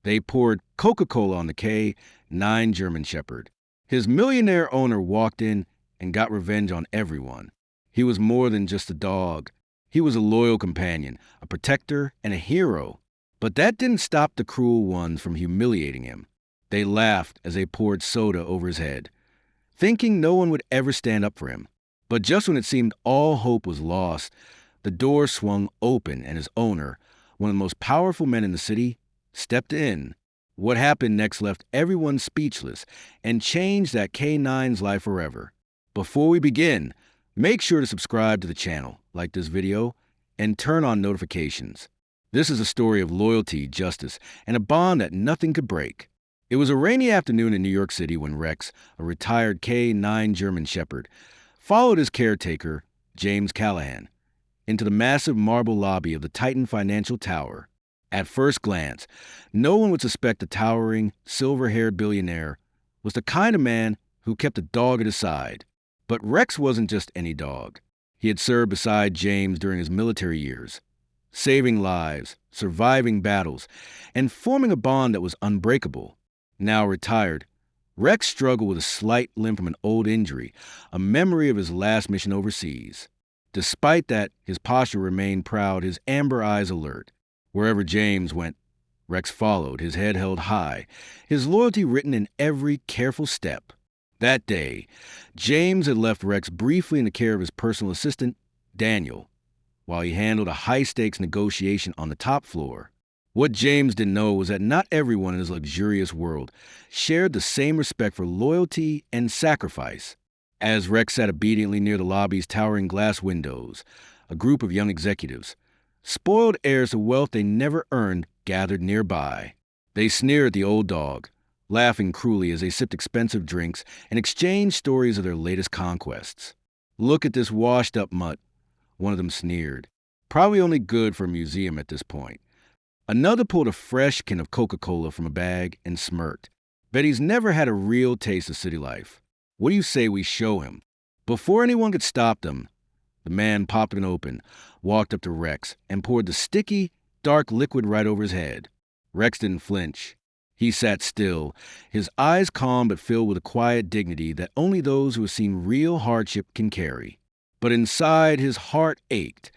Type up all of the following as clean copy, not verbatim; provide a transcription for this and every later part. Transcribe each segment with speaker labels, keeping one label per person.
Speaker 1: They poured Coca-Cola on the K9 German Shepherd. His millionaire owner walked in and got revenge on everyone. He was more than just a dog. He was a loyal companion, a protector, and a hero. But that didn't stop the cruel ones from humiliating him. They laughed as they poured soda over his head, thinking no one would ever stand up for him. But just when it seemed all hope was lost, the door swung open and his owner, one of the most powerful men in the city, stepped in. What happened next left everyone speechless and changed that K9's life forever. Before we begin, make sure to subscribe to the channel, like this video, and turn on notifications. This is a story of loyalty, justice, and a bond that nothing could break. It was a rainy afternoon in New York City when Rex, a retired K9 German Shepherd, followed his caretaker, James Callahan, into the massive marble lobby of the Titan Financial Tower. At first glance, no one would suspect the towering, silver-haired billionaire was the kind of man who kept a dog at his side. But Rex wasn't just any dog. He had served beside James during his military years, saving lives, surviving battles, and forming a bond that was unbreakable. Now retired, Rex struggled with a slight limp from an old injury, a memory of his last mission overseas. Despite that, his posture remained proud, his amber eyes alert. Wherever James went, Rex followed, his head held high, his loyalty written in every careful step. That day, James had left Rex briefly in the care of his personal assistant, Daniel, while he handled a high-stakes negotiation on the top floor. What James didn't know was that not everyone in his luxurious world shared the same respect for loyalty and sacrifice. As Rex sat obediently near the lobby's towering glass windows, a group of young executives, spoiled heirs of wealth they never earned, gathered nearby. They sneered at the old dog, laughing cruelly as they sipped expensive drinks and exchanged stories of their latest conquests. "Look at this washed-up mutt," one of them sneered. "Probably only good for a museum at this point." Another pulled a fresh can of Coca-Cola from a bag and smirked. "Bet he's never had a real taste of city life. What do you say we show him?" Before anyone could stop them, the man popped it open, walked up to Rex, and poured the sticky, dark liquid right over his head. Rex didn't flinch. He sat still, his eyes calm but filled with a quiet dignity that only those who have seen real hardship can carry. But inside, his heart ached,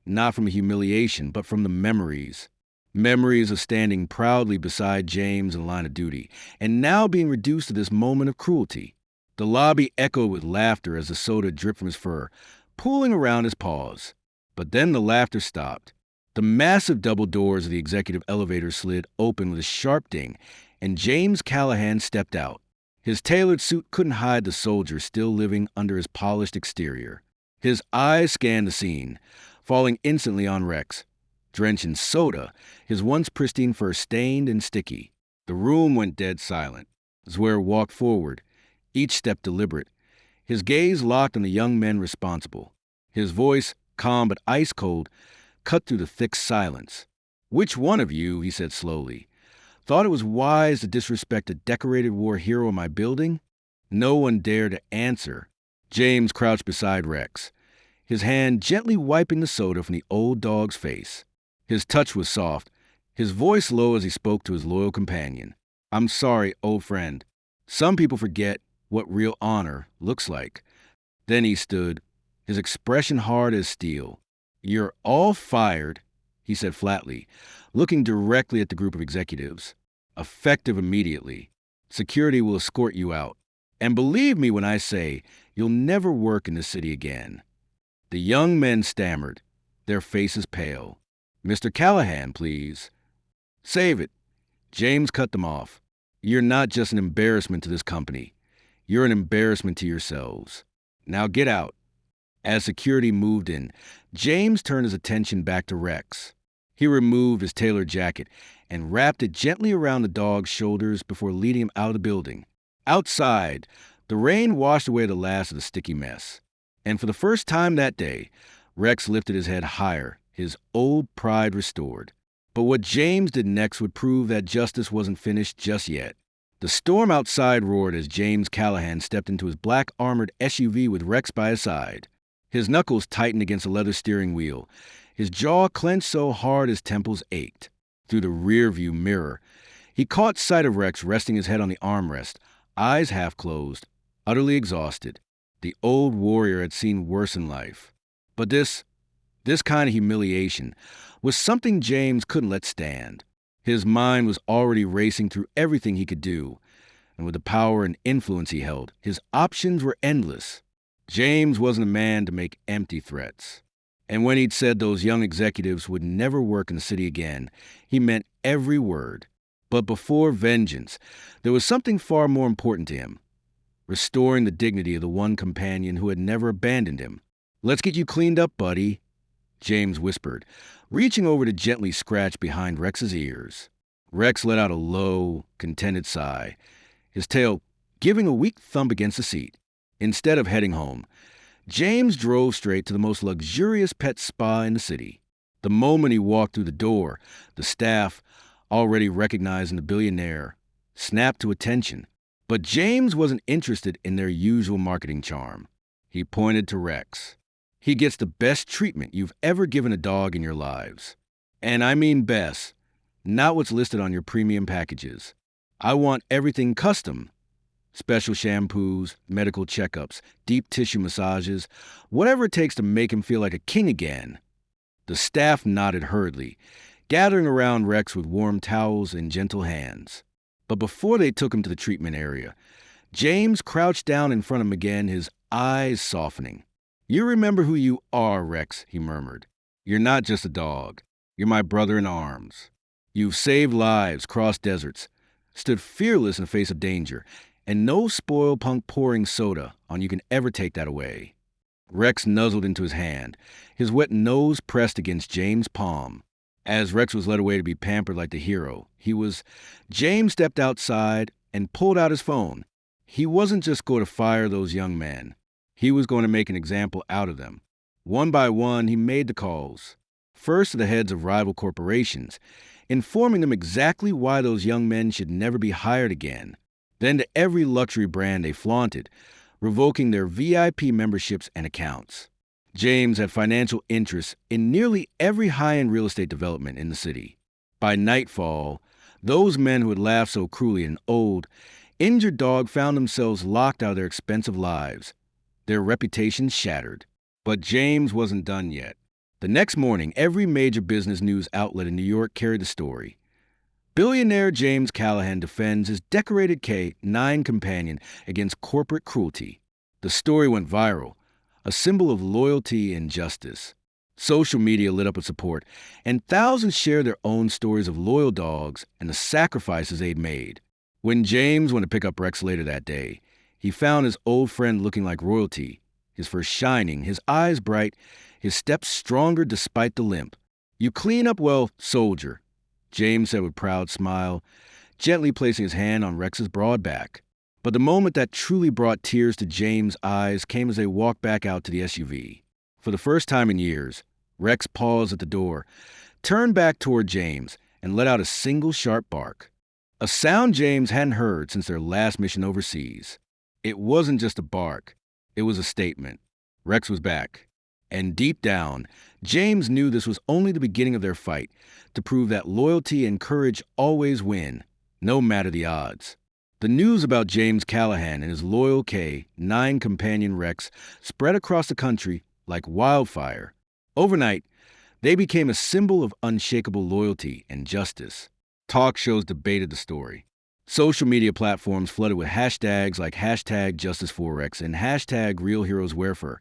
Speaker 1: not from humiliation, but from the memories. Memories of standing proudly beside James in line of duty, and now being reduced to this moment of cruelty. The lobby echoed with laughter as the soda dripped from his fur, pooling around his paws. But then the laughter stopped. The massive double doors of the executive elevator slid open with a sharp ding, and James Callahan stepped out. His tailored suit couldn't hide the soldier still living under his polished exterior. His eyes scanned the scene, falling instantly on Rex. Drenched in soda, his once pristine fur stained and sticky. The room went dead silent. Zwer walked forward, each step deliberate, his gaze locked on the young men responsible. His voice, calm but ice-cold, cut through the thick silence. "Which one of you," he said slowly, "thought it was wise to disrespect a decorated war hero in my building?" No one dared to answer. James crouched beside Rex, his hand gently wiping the soda from the old dog's face. His touch was soft, his voice low as he spoke to his loyal companion. "I'm sorry, old friend. Some people forget what real honor looks like." Then he stood, his expression hard as steel. "You're all fired," he said flatly, looking directly at the group of executives. "Effective immediately. Security will escort you out. And believe me when I say you'll never work in this city again." The young men stammered, their faces pale. "Mr. Callahan, please." "Save it." James cut them off. "You're not just an embarrassment to this company. You're an embarrassment to yourselves. Now get out." As security moved in, James turned his attention back to Rex. He removed his tailored jacket and wrapped it gently around the dog's shoulders before leading him out of the building. Outside, the rain washed away the last of the sticky mess. And for the first time that day, Rex lifted his head higher, his old pride restored. But what James did next would prove that justice wasn't finished just yet. The storm outside roared as James Callahan stepped into his black armored SUV with Rex by his side. His knuckles tightened against the leather steering wheel, his jaw clenched so hard his temples ached. Through the rearview mirror, He caught sight of Rex resting his head on the armrest, eyes half closed, utterly exhausted. The old warrior had seen worse in life. But this kind of humiliation was something James couldn't let stand. His mind was already racing through everything he could do, and with the power and influence he held, his options were endless. James wasn't a man to make empty threats. And when he'd said those young executives would never work in the city again, he meant every word. But before vengeance, there was something far more important to him: restoring the dignity of the one companion who had never abandoned him. "Let's get you cleaned up, buddy," James whispered, reaching over to gently scratch behind Rex's ears. Rex let out a low, contented sigh, his tail giving a weak thump against the seat. Instead of heading home, James drove straight to the most luxurious pet spa in the city. The moment he walked through the door, the staff, already recognizing the billionaire, snapped to attention. But James wasn't interested in their usual marketing charm. He pointed to Rex. "He gets the best treatment you've ever given a dog in your lives. And I mean best, not what's listed on your premium packages. I want everything custom. Special shampoos, medical checkups, deep tissue massages, whatever it takes to make him feel like a king again." The staff nodded hurriedly, gathering around Rex with warm towels and gentle hands. But before they took him to the treatment area, James crouched down in front of him again, his eyes softening. "You remember who you are, Rex," he murmured. "You're not just a dog. You're my brother in arms. You've saved lives, crossed deserts, stood fearless in the face of danger, and no spoil punk pouring soda on you can ever take that away." Rex nuzzled into his hand, his wet nose pressed against James' palm. As Rex was led away to be pampered like the hero, James stepped outside and pulled out his phone. He wasn't just going to fire those young men. He was going to make an example out of them. One by one, he made the calls. First to the heads of rival corporations, informing them exactly why those young men should never be hired again. Then to every luxury brand they flaunted, revoking their VIP memberships and accounts. James had financial interests in nearly every high-end real estate development in the city. By nightfall, those men who had laughed so cruelly at an old, injured dog found themselves locked out of their expensive lives, their reputations shattered. But James wasn't done yet. The next morning, every major business news outlet in New York carried the story. Billionaire James Callahan defends his decorated K9 companion against corporate cruelty. The story went viral, a symbol of loyalty and justice. Social media lit up with support, and thousands shared their own stories of loyal dogs and the sacrifices they'd made. When James went to pick up Rex later that day, he found his old friend looking like royalty, his fur shining, his eyes bright, his steps stronger despite the limp. "You clean up well, soldier," James said with a proud smile, gently placing his hand on Rex's broad back. But the moment that truly brought tears to James' eyes came as they walked back out to the SUV. For the first time in years, Rex paused at the door, turned back toward James, and let out a single sharp bark. A sound James hadn't heard since their last mission overseas. It wasn't just a bark. It was a statement. Rex was back. And deep down, James knew this was only the beginning of their fight, to prove that loyalty and courage always win, no matter the odds. The news about James Callahan and his loyal K9 companion Rex spread across the country like wildfire. Overnight, they became a symbol of unshakable loyalty and justice. Talk shows debated the story. Social media platforms flooded with hashtags like #JusticeForRex and #RealHeroesWearFur,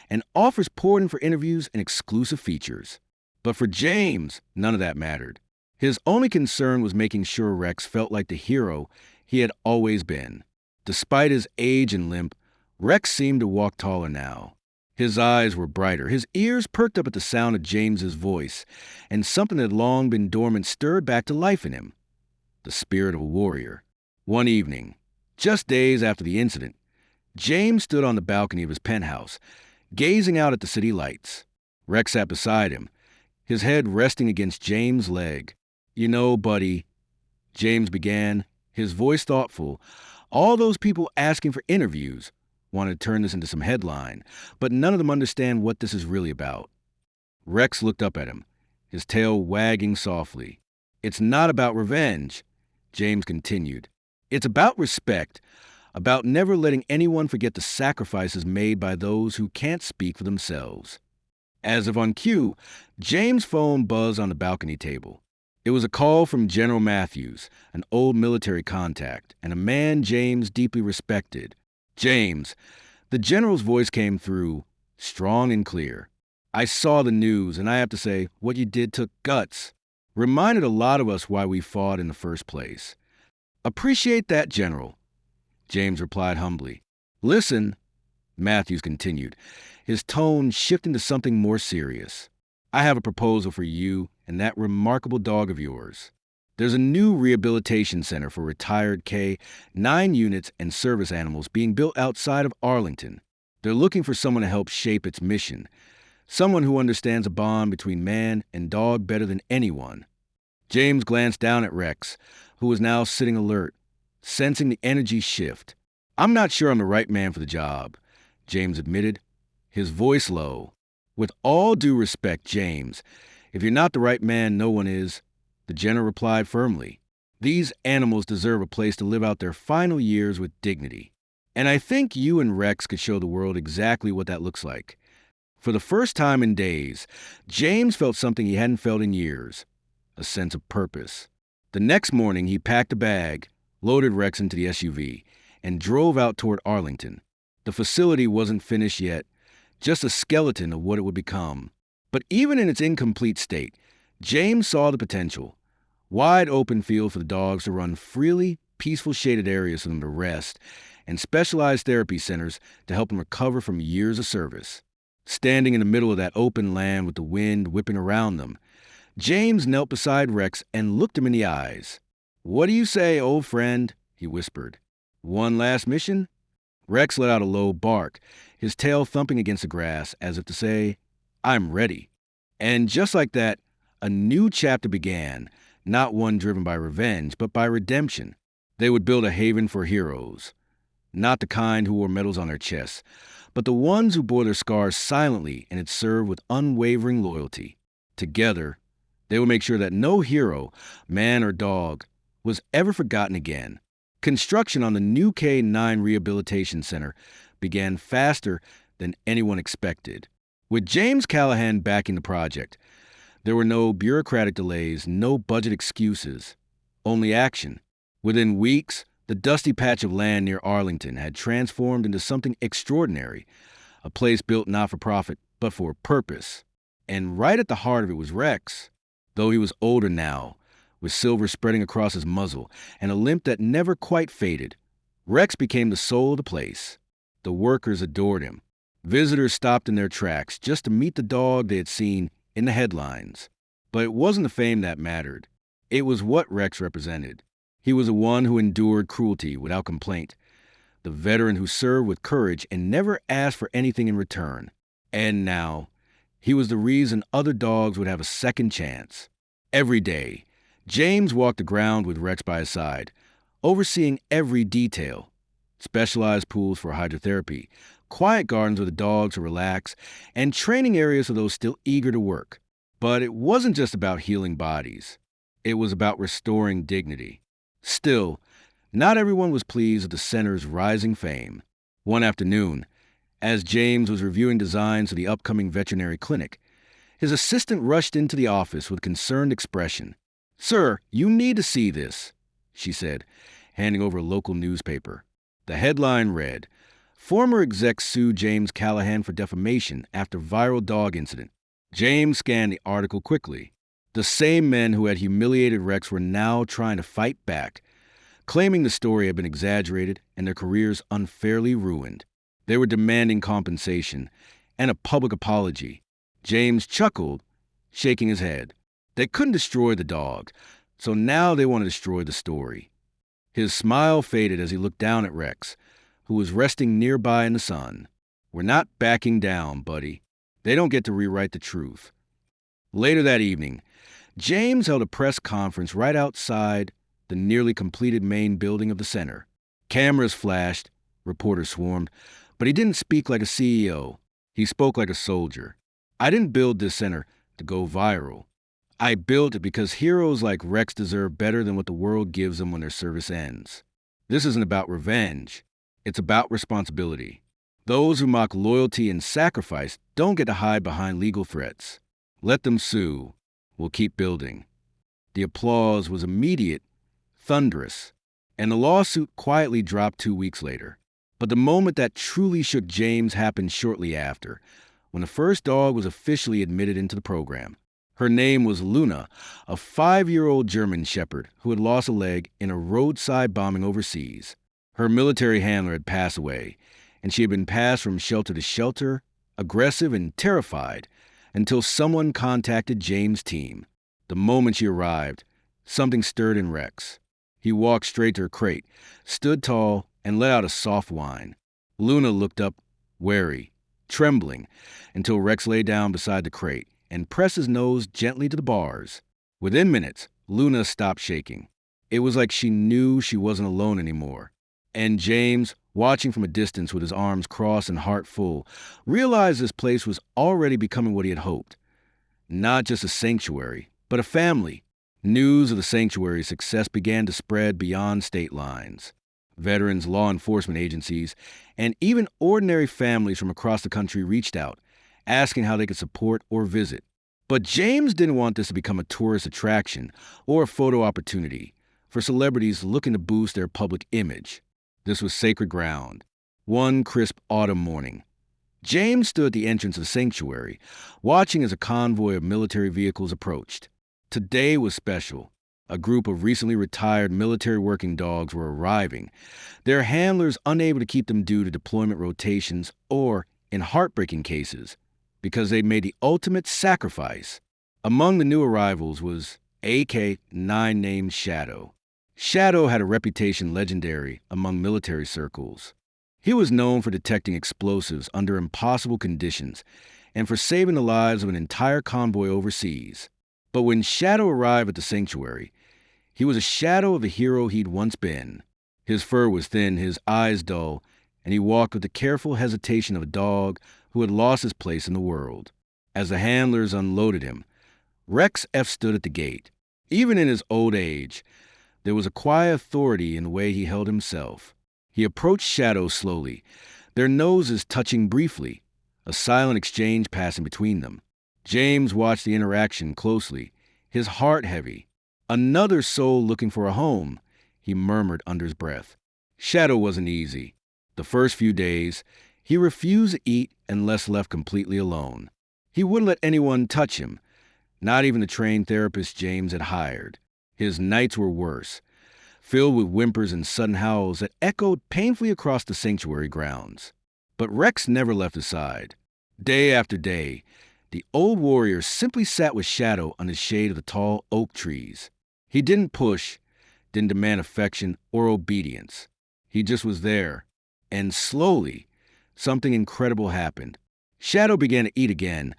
Speaker 1: and offers poured in for interviews and exclusive features. But for James, none of that mattered. His only concern was making sure Rex felt like the hero he had always been. Despite his age and limp, Rex seemed to walk taller now. His eyes were brighter, his ears perked up at the sound of James's voice, and something that had long been dormant stirred back to life in him. The spirit of a warrior. One evening, just days after the incident, James stood on the balcony of his penthouse, gazing out at the city lights. Rex sat beside him, his head resting against James' leg. "You know, buddy," James began, his voice thoughtful, "all those people asking for interviews want to turn this into some headline, but none of them understand what this is really about." Rex looked up at him, his tail wagging softly. "It's not about revenge. James continued. It's about respect, about never letting anyone forget the sacrifices made by those who can't speak for themselves. As if on cue, James' phone buzzed on the balcony table. It was a call from General Matthews, an old military contact, and a man James deeply respected. James, the general's voice came through, strong and clear. I saw the news, and I have to say, what you did took guts. Reminded a lot of us why we fought in the first place. Appreciate that, General, James replied humbly. Listen, Matthews continued, his tone shifting to something more serious. I have a proposal for you and that remarkable dog of yours. There's a new rehabilitation center for retired K, 9 units and service animals being built outside of Arlington. They're looking for someone to help shape its mission, someone who understands a bond between man and dog better than anyone. James glanced down at Rex, who was now sitting alert, sensing the energy shift. I'm not sure I'm the right man for the job, James admitted, his voice low. With all due respect, James, if you're not the right man, no one is, the general replied firmly. These animals deserve a place to live out their final years with dignity. And I think you and Rex could show the world exactly what that looks like. For the first time in days, James felt something he hadn't felt in years, a sense of purpose. The next morning, he packed a bag, loaded Rex into the SUV, and drove out toward Arlington. The facility wasn't finished yet, just a skeleton of what it would become. But even in its incomplete state, James saw the potential. Wide open field for the dogs to run freely, peaceful shaded areas for them to rest, and specialized therapy centers to help them recover from years of service. Standing in the middle of that open land with the wind whipping around them, James knelt beside Rex and looked him in the eyes. What do you say, old friend? He whispered. One last mission? Rex let out a low bark, his tail thumping against the grass as if to say, I'm ready. And just like that, a new chapter began, not one driven by revenge, but by redemption. They would build a haven for heroes, not the kind who wore medals on their chests, but the ones who bore their scars silently and had served with unwavering loyalty. Together, they would make sure that no hero, man or dog, was ever forgotten again. Construction on the new K-9 Rehabilitation Center began faster than anyone expected. With James Callahan backing the project, there were no bureaucratic delays, no budget excuses, only action. Within weeks, the dusty patch of land near Arlington had transformed into something extraordinary, a place built not for profit, but for a purpose. And right at the heart of it was Rex. Though he was older now, with silver spreading across his muzzle and a limp that never quite faded, Rex became the soul of the place. The workers adored him. Visitors stopped in their tracks just to meet the dog they had seen in the headlines. But it wasn't the fame that mattered. It was what Rex represented. He was the one who endured cruelty without complaint, the veteran who served with courage and never asked for anything in return. And now, he was the reason other dogs would have a second chance. Every day, James walked the ground with Rex by his side, overseeing every detail. Specialized pools for hydrotherapy, quiet gardens where the dogs would relax, and training areas for those still eager to work. But it wasn't just about healing bodies. It was about restoring dignity. Still, not everyone was pleased with the center's rising fame. One afternoon, as James was reviewing designs for the upcoming veterinary clinic, his assistant rushed into the office with concerned expression. Sir, you need to see this, she said, handing over a local newspaper. The headline read, Former exec sue James Callahan for defamation after viral dog incident. James scanned the article quickly. The same men who had humiliated Rex were now trying to fight back, claiming the story had been exaggerated and their careers unfairly ruined. They were demanding compensation and a public apology. James chuckled, shaking his head. They couldn't destroy the dog, so now they want to destroy the story. His smile faded as he looked down at Rex, who was resting nearby in the sun. We're not backing down, buddy. They don't get to rewrite the truth. Later that evening, James held a press conference right outside the nearly completed main building of the center. Cameras flashed, reporters swarmed, but he didn't speak like a CEO. He spoke like a soldier. I didn't build this center to go viral. I built it because heroes like Rex deserve better than what the world gives them when their service ends. This isn't about revenge, it's about responsibility. Those who mock loyalty and sacrifice don't get to hide behind legal threats. Let them sue. We'll keep building. The applause was immediate, thunderous, and the lawsuit quietly dropped 2 weeks later. But the moment that truly shook James happened shortly after, when the first dog was officially admitted into the program. Her name was Luna, a 5-year-old German shepherd who had lost a leg in a roadside bombing overseas. Her military handler had passed away, and she had been passed from shelter to shelter, aggressive and terrified, until someone contacted James' team. The moment she arrived, something stirred in Rex. He walked straight to her crate, stood tall, and let out a soft whine. Luna looked up, wary, trembling, until Rex lay down beside the crate and pressed his nose gently to the bars. Within minutes, Luna stopped shaking. It was like she knew she wasn't alone anymore. And James, watching from a distance with his arms crossed and heart full, realized this place was already becoming what he had hoped. Not just a sanctuary, but a family. News of the sanctuary's success began to spread beyond state lines. Veterans, law enforcement agencies, and even ordinary families from across the country reached out, asking how they could support or visit. But James didn't want this to become a tourist attraction or a photo opportunity for celebrities looking to boost their public image. This was sacred ground. One crisp autumn morning, James stood at the entrance of the sanctuary, watching as a convoy of military vehicles approached. Today was special. A group of recently retired military working dogs were arriving, their handlers unable to keep them due to deployment rotations or, in heartbreaking cases, because they'd made the ultimate sacrifice. Among the new arrivals was AK-9 named Shadow. Shadow had a reputation legendary among military circles. He was known for detecting explosives under impossible conditions and for saving the lives of an entire convoy overseas. But when Shadow arrived at the sanctuary, he was a shadow of the hero he'd once been. His fur was thin, his eyes dull, and he walked with the careful hesitation of a dog who had lost his place in the world. As the handlers unloaded him, Rex F. stood at the gate. Even in his old age, there was a quiet authority in the way he held himself. He approached Shadow slowly, their noses touching briefly, a silent exchange passing between them. James watched the interaction closely, his heart heavy. Another soul looking for a home, he murmured under his breath. Shadow wasn't easy. The first few days, he refused to eat unless left completely alone. He wouldn't let anyone touch him, not even the trained therapist James had hired. His nights were worse, filled with whimpers and sudden howls that echoed painfully across the sanctuary grounds. But Rex never left his side. Day after day, the old warrior simply sat with Shadow under the shade of the tall oak trees. He didn't push, didn't demand affection or obedience. He just was there. And slowly, something incredible happened. Shadow began to eat again,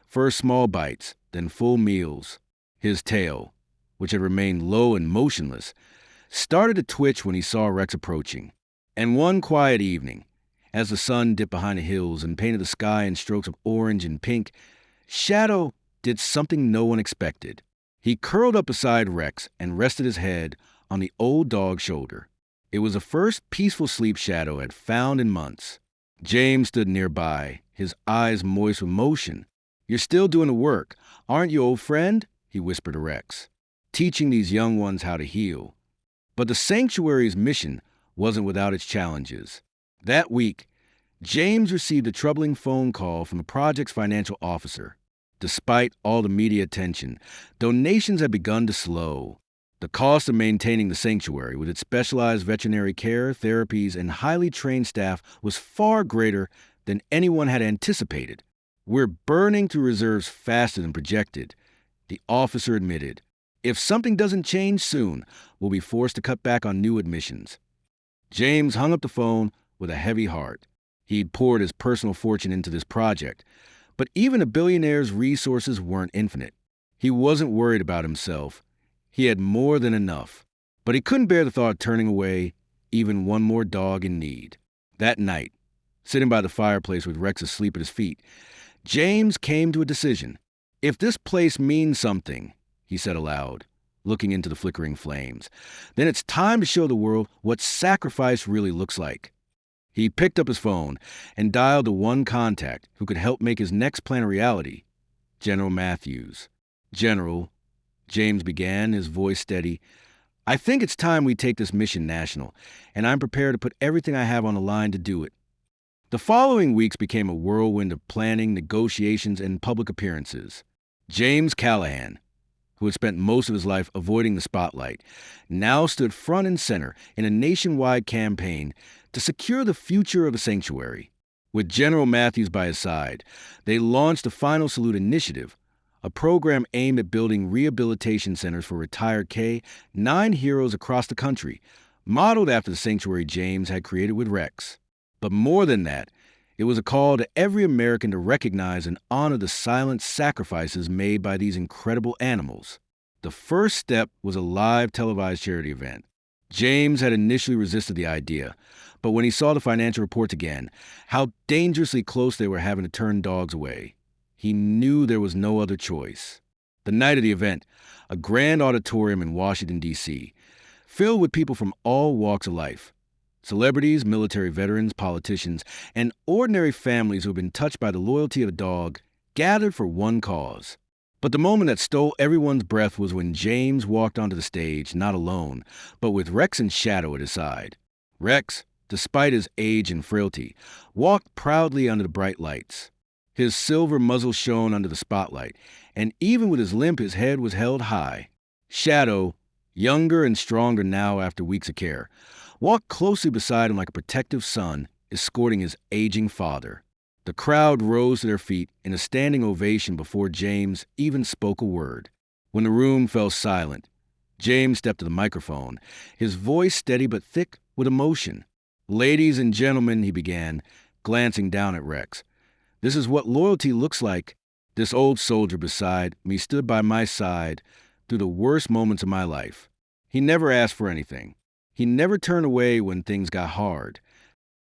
Speaker 1: first small bites, then full meals. His tail, which had remained low and motionless, started to twitch when he saw Rex approaching. And one quiet evening, as the sun dipped behind the hills and painted the sky in strokes of orange and pink, Shadow did something no one expected. He curled up beside Rex and rested his head on the old dog's shoulder. It was the first peaceful sleep Shadow had found in months. James stood nearby, his eyes moist with motion. "You're still doing the work, aren't you, old friend?" he whispered to Rex, teaching these young ones how to heal. But the sanctuary's mission wasn't without its challenges. That week, James received a troubling phone call from the project's financial officer. Despite all the media attention, donations had begun to slow. The cost of maintaining the sanctuary with its specialized veterinary care, therapies, and highly trained staff was far greater than anyone had anticipated. "We're burning through reserves faster than projected," the officer admitted. "If something doesn't change soon, we'll be forced to cut back on new admissions." James hung up the phone with a heavy heart. He'd poured his personal fortune into this project, but even a billionaire's resources weren't infinite. He wasn't worried about himself. He had more than enough. But he couldn't bear the thought of turning away even one more dog in need. That night, sitting by the fireplace with Rex asleep at his feet, James came to a decision. If this place means something, he said aloud, looking into the flickering flames. "Then it's time to show the world what sacrifice really looks like." He picked up his phone and dialed the one contact who could help make his next plan a reality: General Matthews. "General," James began, his voice steady, "I think it's time we take this mission national, and I'm prepared to put everything I have on the line to do it." The following weeks became a whirlwind of planning, negotiations, and public appearances. James Callahan, who had spent most of his life avoiding the spotlight, now stood front and center in a nationwide campaign to secure the future of the sanctuary. With General Matthews by his side, they launched the Final Salute Initiative, a program aimed at building rehabilitation centers for retired K-9 heroes across the country, modeled after the sanctuary James had created with Rex. But more than that, it was a call to every American to recognize and honor the silent sacrifices made by these incredible animals. The first step was a live televised charity event. James had initially resisted the idea, but when he saw the financial reports again, how dangerously close they were having to turn dogs away, he knew there was no other choice. The night of the event, a grand auditorium in Washington, D.C., filled with people from all walks of life. Celebrities, military veterans, politicians, and ordinary families who had been touched by the loyalty of a dog gathered for one cause. But the moment that stole everyone's breath was when James walked onto the stage, not alone, but with Rex and Shadow at his side. Rex, despite his age and frailty, walked proudly under the bright lights. His silver muzzle shone under the spotlight, and even with his limp, his head was held high. Shadow, younger and stronger now after weeks of care, walked closely beside him like a protective son, escorting his aging father. The crowd rose to their feet in a standing ovation before James even spoke a word. When the room fell silent, James stepped to the microphone, his voice steady but thick with emotion. "Ladies and gentlemen," he began, glancing down at Rex, "this is what loyalty looks like. This old soldier beside me stood by my side through the worst moments of my life. He never asked for anything. He never turned away when things got hard."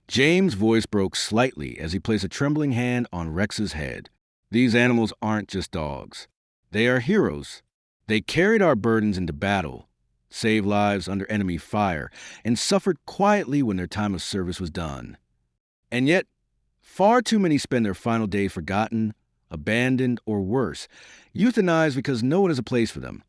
Speaker 1: James' voice broke slightly as he placed a trembling hand on Rex's head. "These animals aren't just dogs. They are heroes. They carried our burdens into battle, saved lives under enemy fire, and suffered quietly when their time of service was done. And yet, far too many spend their final days forgotten, abandoned, or worse, euthanized because no one has a place for them."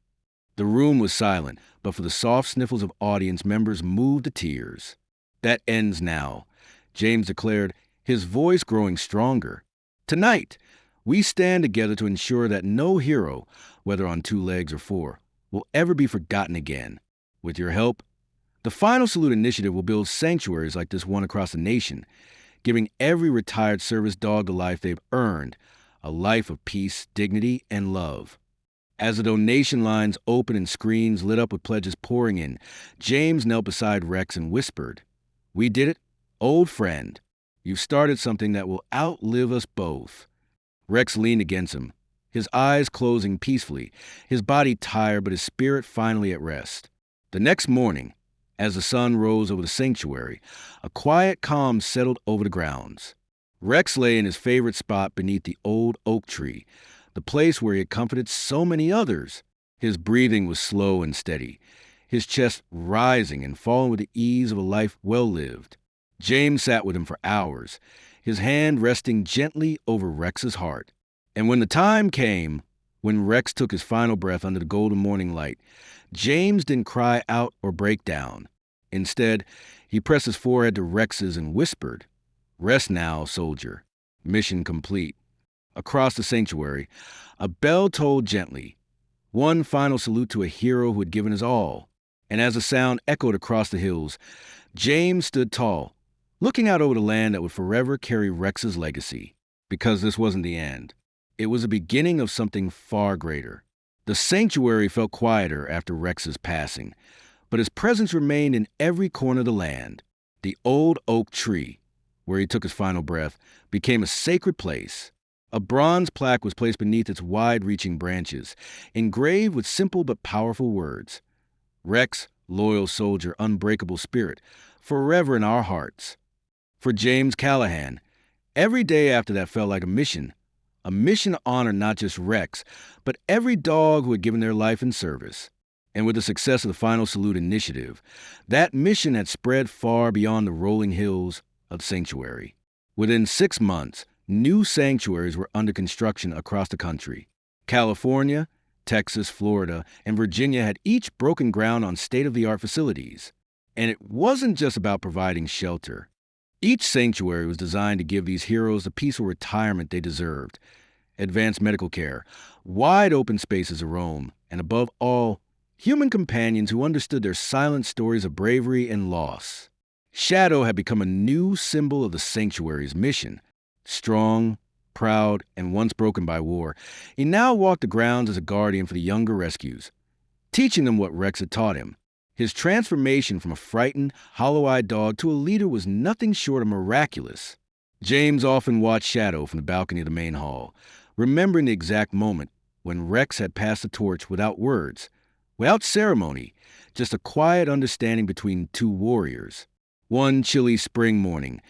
Speaker 1: The room was silent, but for the soft sniffles of audience members moved to tears. "That ends now," James declared, his voice growing stronger. "Tonight, we stand together to ensure that no hero, whether on 2 legs or 4, will ever be forgotten again. With your help, the Final Salute Initiative will build sanctuaries like this one across the nation, giving every retired service dog the life they've earned, a life of peace, dignity, and love." As the donation lines opened and screens lit up with pledges pouring in, James knelt beside Rex and whispered, "We did it, old friend. You've started something that will outlive us both." Rex leaned against him, his eyes closing peacefully, his body tired but his spirit finally at rest. The next morning, as the sun rose over the sanctuary, a quiet calm settled over the grounds. Rex lay in his favorite spot beneath the old oak tree, the place where he had comforted so many others. His breathing was slow and steady, his chest rising and falling with the ease of a life well lived. James sat with him for hours, his hand resting gently over Rex's heart. And when the time came, when Rex took his final breath under the golden morning light, James didn't cry out or break down. Instead, he pressed his forehead to Rex's and whispered, "Rest now, soldier. Mission complete." Across the sanctuary, a bell tolled gently, one final salute to a hero who had given his all. And as the sound echoed across the hills, James stood tall, looking out over the land that would forever carry Rex's legacy. Because this wasn't the end. It was the beginning of something far greater. The sanctuary felt quieter after Rex's passing, but his presence remained in every corner of the land. The old oak tree, where he took his final breath, became a sacred place. A bronze plaque was placed beneath its wide-reaching branches, engraved with simple but powerful words. "Rex, loyal soldier, unbreakable spirit, forever in our hearts." For James Callahan, every day after that felt like a mission, a mission to honor not just Rex, but every dog who had given their life in service. And with the success of the Final Salute initiative, that mission had spread far beyond the rolling hills of the sanctuary. Within 6 months, new sanctuaries were under construction across the country. California, Texas, Florida, and Virginia had each broken ground on state-of-the-art facilities. And it wasn't just about providing shelter. Each sanctuary was designed to give these heroes the peaceful retirement they deserved, advanced medical care, wide open spaces to roam, and above all, human companions who understood their silent stories of bravery and loss. Shadow had become a new symbol of the sanctuary's mission. Strong, proud, and once broken by war, he now walked the grounds as a guardian for the younger rescues, teaching them what Rex had taught him. His transformation from a frightened, hollow-eyed dog to a leader was nothing short of miraculous. James often watched Shadow from the balcony of the main hall, remembering the exact moment when Rex had passed the torch without words, without ceremony, just a quiet understanding between two warriors. One chilly spring morning,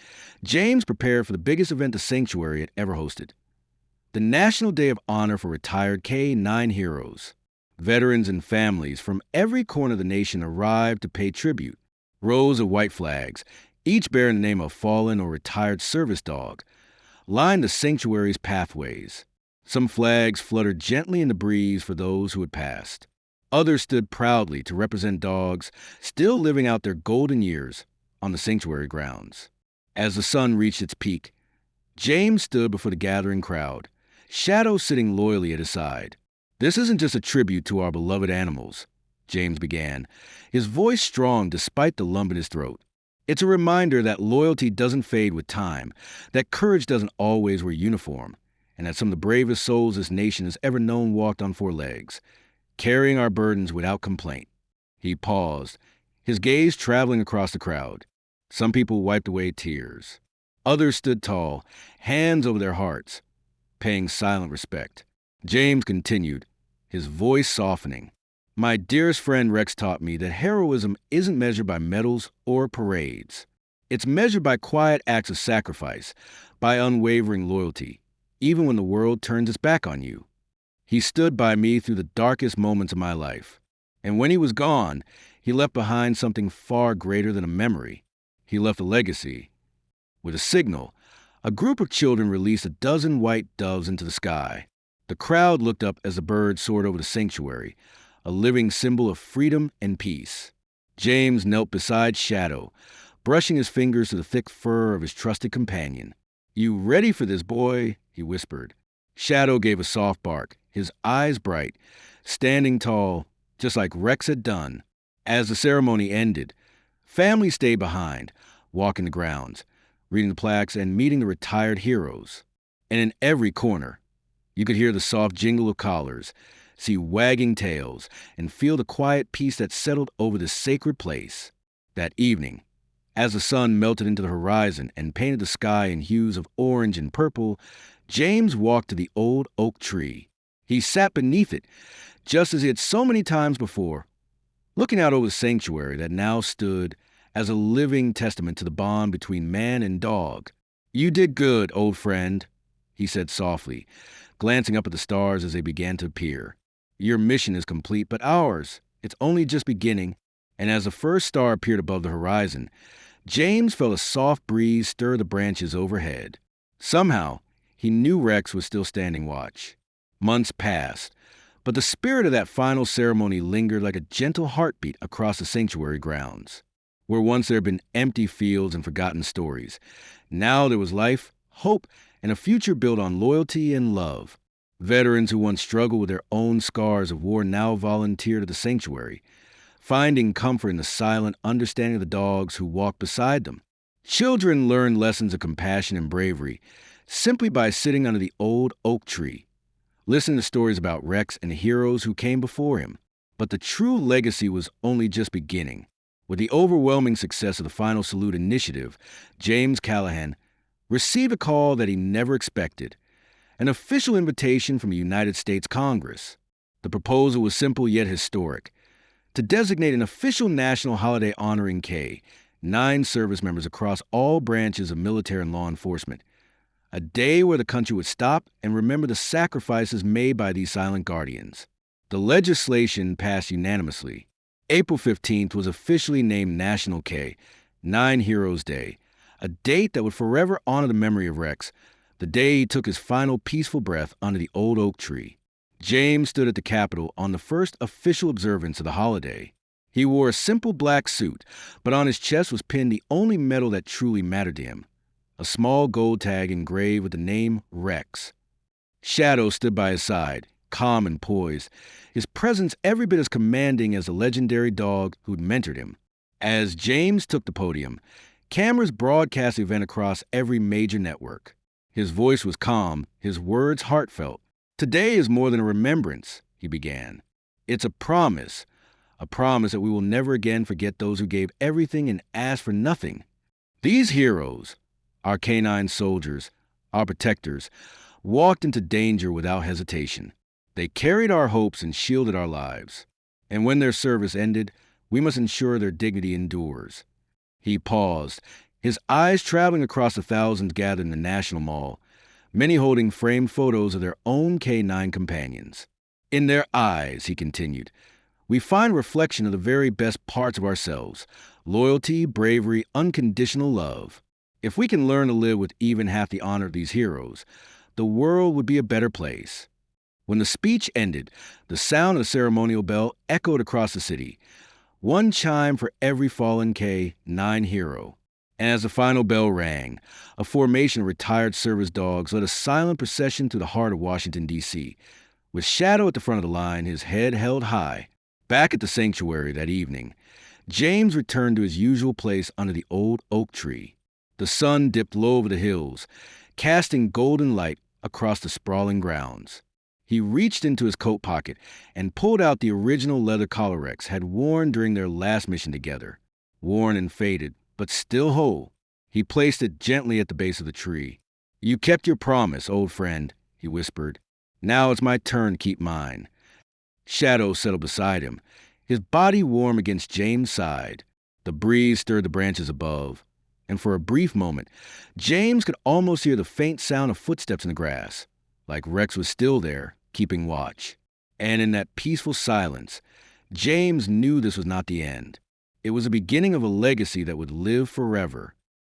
Speaker 1: James prepared for the biggest event the sanctuary had ever hosted, the National Day of Honor for Retired K-9 Heroes. Veterans and families from every corner of the nation arrived to pay tribute. Rows of white flags, each bearing the name of a fallen or retired service dog, lined the sanctuary's pathways. Some flags fluttered gently in the breeze for those who had passed. Others stood proudly to represent dogs still living out their golden years on the sanctuary grounds. As the sun reached its peak, James stood before the gathering crowd, Shadow sitting loyally at his side. "This isn't just a tribute to our beloved animals," James began, his voice strong despite the lump in his throat. "It's a reminder that loyalty doesn't fade with time, that courage doesn't always wear uniform, and that some of the bravest souls this nation has ever known walked on 4 legs, carrying our burdens without complaint." He paused, his gaze traveling across the crowd. Some people wiped away tears. Others stood tall, hands over their hearts, paying silent respect. James continued, his voice softening. "My dearest friend Rex taught me that heroism isn't measured by medals or parades. It's measured by quiet acts of sacrifice, by unwavering loyalty, even when the world turns its back on you. He stood by me through the darkest moments of my life. And when he was gone, he left behind something far greater than a memory. He left a legacy. With a signal, a group of children released a dozen white doves into the sky. The crowd looked up as the birds soared over the sanctuary, a living symbol of freedom and peace. James knelt beside Shadow, brushing his fingers through the thick fur of his trusted companion. "You ready for this, boy?" he whispered. Shadow gave a soft bark, his eyes bright, standing tall, just like Rex had done. As the ceremony ended, families stayed behind, walking the grounds, reading the plaques and meeting the retired heroes. And in every corner, you could hear the soft jingle of collars, see wagging tails, and feel the quiet peace that settled over this sacred place. That evening, as the sun melted into the horizon and painted the sky in hues of orange and purple, James walked to the old oak tree. He sat beneath it, just as he had so many times before, looking out over the sanctuary that now stood as a living testament to the bond between man and dog. "You did good, old friend," he said softly, glancing up at the stars as they began to appear. "Your mission is complete, but ours, it's only just beginning." And as the first star appeared above the horizon, James felt a soft breeze stir the branches overhead. Somehow, he knew Rex was still standing watch. Months passed, but the spirit of that final ceremony lingered like a gentle heartbeat across the sanctuary grounds. Where once there had been empty fields and forgotten stories, now there was life, hope, and a future built on loyalty and love. Veterans who once struggled with their own scars of war now volunteered at the sanctuary, finding comfort in the silent understanding of the dogs who walked beside them. Children learned lessons of compassion and bravery simply by sitting under the old oak tree, listening to stories about Rex and the heroes who came before him. But the true legacy was only just beginning. With the overwhelming success of the Final Salute initiative, James Callahan received a call that he never expected, an official invitation from the United States Congress. The proposal was simple yet historic, to designate an official national holiday honoring K-9 service members across all branches of military and law enforcement, A day where the country would stop and remember the sacrifices made by these silent guardians. The legislation passed unanimously. April 15th was officially named National K, Nine Heroes Day, a date that would forever honor the memory of Rex, the day he took his final peaceful breath under the old oak tree. James stood at the Capitol on the first official observance of the holiday. He wore a simple black suit, but on his chest was pinned the only medal that truly mattered to him, a small gold tag engraved with the name Rex. Shadow stood by his side, calm and poised, his presence every bit as commanding as the legendary dog who'd mentored him. As James took the podium, cameras broadcast the event across every major network. His voice was calm, his words heartfelt. "Today is more than a remembrance," he began. "It's a promise that we will never again forget those who gave everything and asked for nothing. These heroes, our canine soldiers, our protectors, walked into danger without hesitation. They carried our hopes and shielded our lives. And when their service ended, we must ensure their dignity endures." He paused, his eyes traveling across the thousands gathered in the National Mall, many holding framed photos of their own K9 companions. "In their eyes," he continued, "we find reflection of the very best parts of ourselves: loyalty, bravery, unconditional love. If we can learn to live with even half the honor of these heroes, the world would be a better place." When the speech ended, the sound of the ceremonial bell echoed across the city, one chime for every fallen K9 hero. And as the final bell rang, a formation of retired service dogs led a silent procession through the heart of Washington, D.C., with Shadow at the front of the line, his head held high. Back at the sanctuary that evening, James returned to his usual place under the old oak tree. The sun dipped low over the hills, casting golden light across the sprawling grounds. He reached into his coat pocket and pulled out the original leather collar Rex had worn during their last mission together. Worn and faded, but still whole. He placed it gently at the base of the tree. "You kept your promise, old friend," he whispered. "Now it's my turn to keep mine." Shadow settled beside him, his body warm against James' side. The breeze stirred the branches above, and for a brief moment, James could almost hear the faint sound of footsteps in the grass, like Rex was still there, keeping watch. And in that peaceful silence, James knew this was not the end. It was the beginning of a legacy that would live forever.